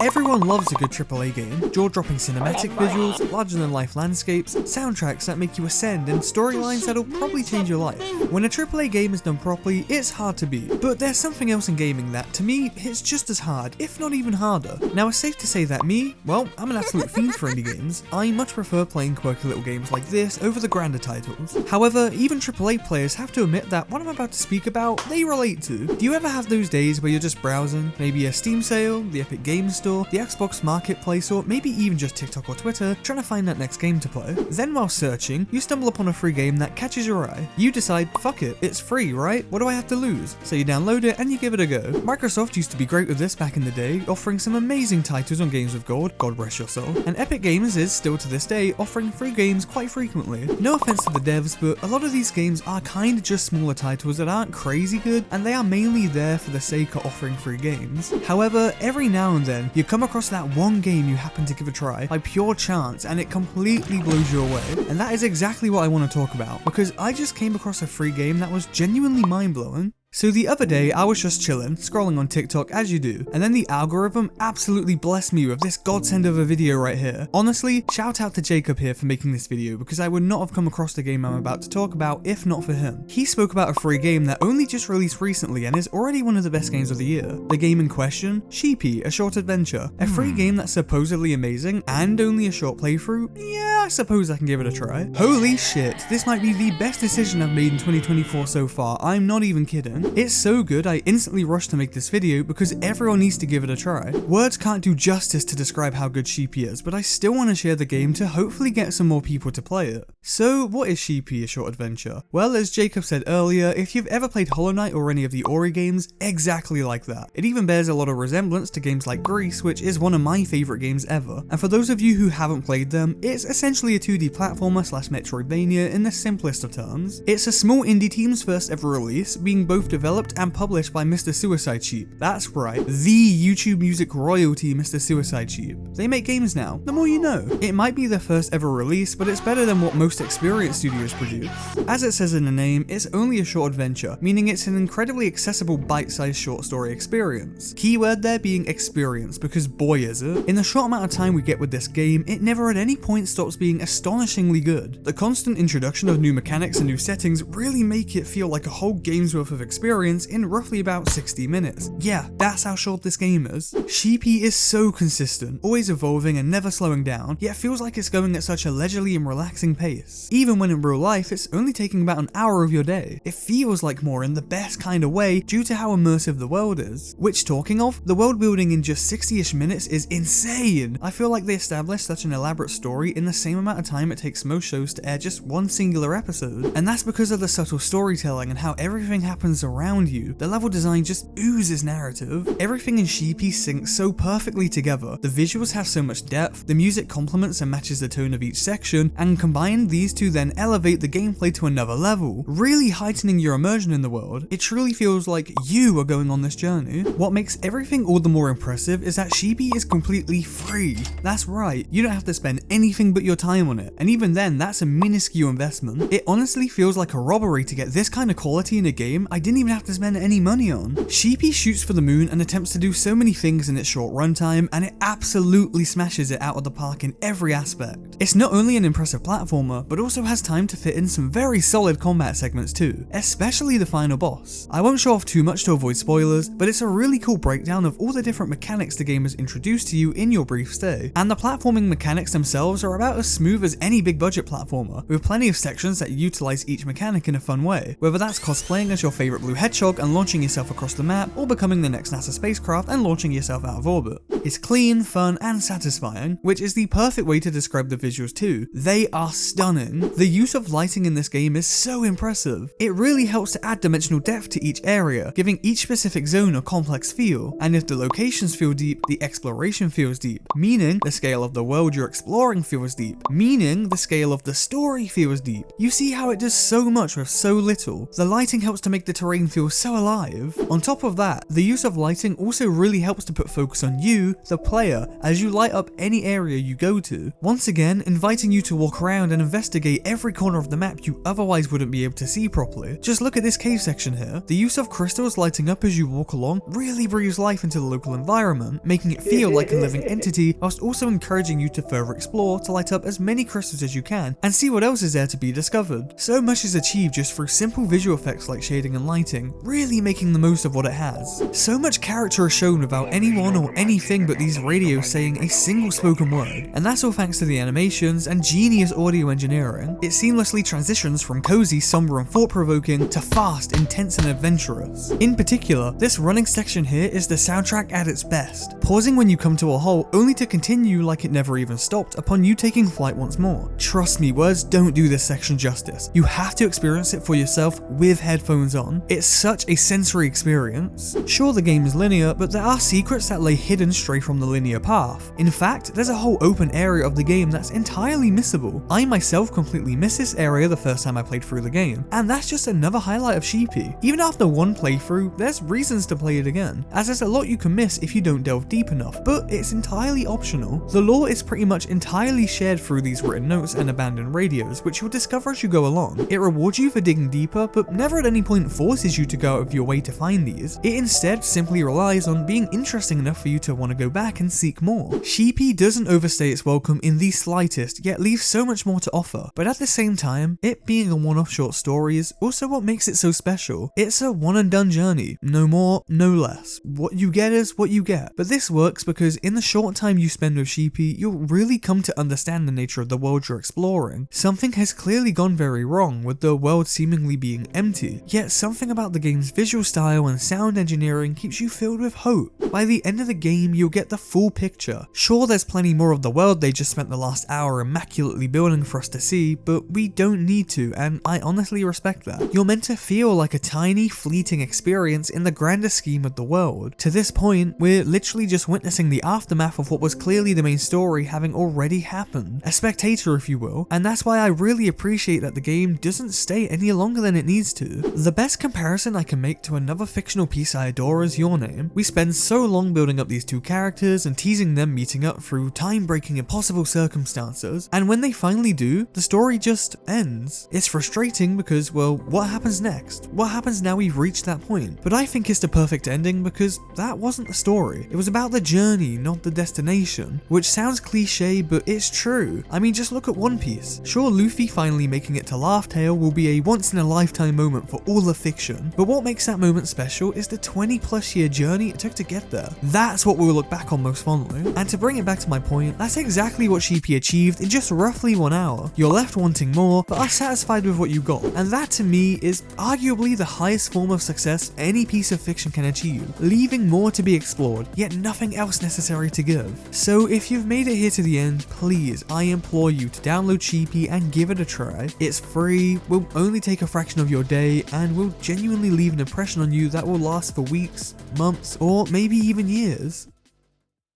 Everyone loves a good AAA game, jaw-dropping cinematic visuals, larger-than-life landscapes, soundtracks that make you ascend, and storylines that'll probably change your life. When a AAA game is done properly, it's hard to beat, but there's something else in gaming that, to me, hits just as hard, if not even harder. Now it's safe to say that me, well, I'm an absolute fiend for indie games. I much prefer playing quirky little games like this over the grander titles. However, even AAA players have to admit that what I'm about to speak about, they relate to. Do you ever have those days where you're just browsing, maybe a Steam sale, the Epic Games Store, the Xbox Marketplace, or maybe even just TikTok or Twitter, trying to find that next game to play? Then while searching, you stumble upon a free game that catches your eye. You decide, fuck it, it's free, right? What do I have to lose? So you download it and you give it a go. Microsoft used to be great with this back in the day, offering some amazing titles on Games with Gold, God rest your soul, and Epic Games is still to this day offering free games quite frequently. No offense to the devs, but a lot of these games are kinda just smaller titles that aren't crazy good, and they are mainly there for the sake of offering free games. However, every now and then, you come across that one game you happen to give a try by pure chance and it completely blows you away. And that is exactly what I want to talk about, because I just came across a free game that was genuinely mind-blowing. So the other day, I was just chilling, scrolling on TikTok as you do, and then the algorithm absolutely blessed me with this godsend of a video right here. Honestly, shout out to Jacob here for making this video, because I would not have come across the game I'm about to talk about if not for him. He spoke about a free game that only just released recently and is already one of the best games of the year. The game in question? Sheepy, a short adventure. A free game that's supposedly amazing and only a short playthrough? Yeah, I suppose I can give it a try. Holy shit, this might be the best decision I've made in 2024 so far, I'm not even kidding. It's so good I instantly rushed to make this video because everyone needs to give it a try. Words can't do justice to describe how good Sheepy is, but I still want to share the game to hopefully get some more people to play it. So what is Sheepy, a short adventure? Well, as Jacob said earlier, if you've ever played Hollow Knight or any of the Ori games, exactly like that. It even bears a lot of resemblance to games like Grease, which is one of my favourite games ever. And for those of you who haven't played them, it's essentially a 2D platformer slash Metroidvania in the simplest of terms. It's a small indie team's first ever release, being both developed and published by Mr. Suicide Sheep. That's right, the YouTube music royalty Mr. Suicide Sheep. They make games now, the more you know. It might be their first ever release, but it's better than what most experienced studios produce. As it says in the name, it's only a short adventure, meaning it's an incredibly accessible bite-sized short story experience. Keyword there being experience, because boy is it. In the short amount of time we get with this game, it never at any point stops being astonishingly good. The constant introduction of new mechanics and new settings really make it feel like a whole game's worth of experience in roughly about 60 minutes. Yeah, that's how short this game is. Sheepy is so consistent, always evolving and never slowing down, yet feels like it's going at such a leisurely and relaxing pace. Even when in real life, it's only taking about an hour of your day. It feels like more in the best kind of way due to how immersive the world is. Which, talking of, the world building in just 60-ish minutes is insane! I feel like they established such an elaborate story in the same amount of time it takes most shows to air just one singular episode. And that's because of the subtle storytelling and how everything happens around you. The level design just oozes narrative. Everything in Sheepy syncs so perfectly together. The visuals have so much depth, the music complements and matches the tone of each section, and combined these two then elevate the gameplay to another level, really heightening your immersion in the world. It truly feels like you are going on this journey. What makes everything all the more impressive is that Sheepy is completely free. That's right, you don't have to spend anything but your time on it, and even then that's a minuscule investment. It honestly feels like a robbery to get this kind of quality in a game I didn't even have to spend any money on. Sheepy shoots for the moon and attempts to do so many things in its short runtime, and it absolutely smashes it out of the park in every aspect. It's not only an impressive platformer, but also has time to fit in some very solid combat segments too, especially the final boss. I won't show off too much to avoid spoilers, but it's a really cool breakdown of all the different mechanics the game has introduced to you in your brief stay. And the platforming mechanics themselves are about as smooth as any big budget platformer, with plenty of sections that utilize each mechanic in a fun way, whether that's cosplaying as your favourite blue hedgehog and launching yourself across the map, or becoming the next NASA spacecraft and launching yourself out of orbit. It's clean, fun, and satisfying, which is the perfect way to describe the visuals too. They are stunning. The use of lighting in this game is so impressive. It really helps to add dimensional depth to each area, giving each specific zone a complex feel, and if the locations feel deep, the exploration feels deep, meaning the scale of the world you're exploring feels deep, meaning the scale of the story feels deep. You see how it does so much with so little. The lighting helps to make the terrain feel so alive. On top of that, the use of lighting also really helps to put focus on you you, the player, as you light up any area you go to, once again inviting you to walk around and investigate every corner of the map you otherwise wouldn't be able to see properly. Just look at this cave section here. The use of crystals lighting up as you walk along really breathes life into the local environment, making it feel like a living entity, whilst also encouraging you to further explore to light up as many crystals as you can and see what else is there to be discovered. So much is achieved just through simple visual effects like shading and lighting, really making the most of what it has. So much character is shown without anyone or anything but these radios saying a single spoken word, and that's all thanks to the animations and genius audio engineering. It seamlessly transitions from cozy, somber and thought-provoking to fast, intense and adventurous. In particular, this running section here is the soundtrack at its best, pausing when you come to a halt only to continue like it never even stopped upon you taking flight once more. Trust me, words don't do this section justice. You have to experience it for yourself with headphones on. It's such a sensory experience. Sure, the game is linear, but there are secrets that lay hidden straight from the linear path. In fact, there's a whole open area of the game that's entirely missable. I myself completely missed this area the first time I played through the game, and that's just another highlight of Sheepy. Even after one playthrough, there's reasons to play it again, as there's a lot you can miss if you don't delve deep enough, but it's entirely optional. The lore is pretty much entirely shared through these written notes and abandoned radios, which you'll discover as you go along. It rewards you for digging deeper, but never at any point forces you to go out of your way to find these. It instead simply relies on being interesting enough for you to want to go back and seek more. Sheepy doesn't overstay its welcome in the slightest, yet leaves so much more to offer, but at the same time, it being a one-off short story is also what makes it so special. It's a one and done journey, no more, no less. What you get is what you get, but this works because in the short time you spend with Sheepy, you'll really come to understand the nature of the world you're exploring. Something has clearly gone very wrong with the world seemingly being empty, yet something about the game's visual style and sound engineering keeps you filled with hope. By the end of the game, you'll get the full picture. Sure, there's plenty more of the world they just spent the last hour immaculately building for us to see, but we don't need to, and I honestly respect that. You're meant to feel like a tiny, fleeting experience in the grander scheme of the world. To this point, we're literally just witnessing the aftermath of what was clearly the main story having already happened. A spectator, if you will, and that's why I really appreciate that the game doesn't stay any longer than it needs to. The best comparison I can make to another fictional piece I adore is Your Name. We spend so long building up these two characters and teasing them meeting up through time-breaking impossible circumstances, and when they finally do, the story just ends. It's frustrating because, well, what happens next? What happens now we've reached that point? But I think it's the perfect ending because that wasn't the story. It was about the journey, not the destination, which sounds cliche, but it's true. I mean, just look at One Piece. Sure, Luffy finally making it to Laugh Tale will be a once-in-a-lifetime moment for all of fiction, but what makes that moment special is the 20+ year journey it took to get there. That's what we'll look back on most fondly. And to bring it back to my point, that's exactly what Sheepy achieved in just roughly 1 hour. You're left wanting more, but are satisfied with what you got, and that to me is arguably the highest form of success any piece of fiction can achieve, leaving more to be explored, yet nothing else necessary to give. So if you've made it here to the end, please, I implore you to download Sheepy and give it a try. It's free, will only take a fraction of your day, and will genuinely leave an impression on you that will last for weeks, months, or maybe even years.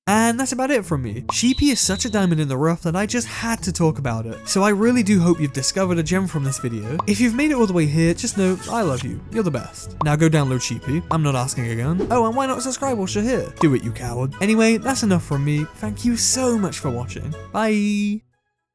And that's about it from me. Sheepy is such a diamond in the rough that I just had to talk about it. So I really do hope you've discovered a gem from this video. If you've made it all the way here, just know I love you. You're the best. Now go download Sheepy. I'm not asking again. Oh, and why not subscribe whilst you're here? Do it, you coward. Anyway, that's enough from me. Thank you so much for watching. Bye.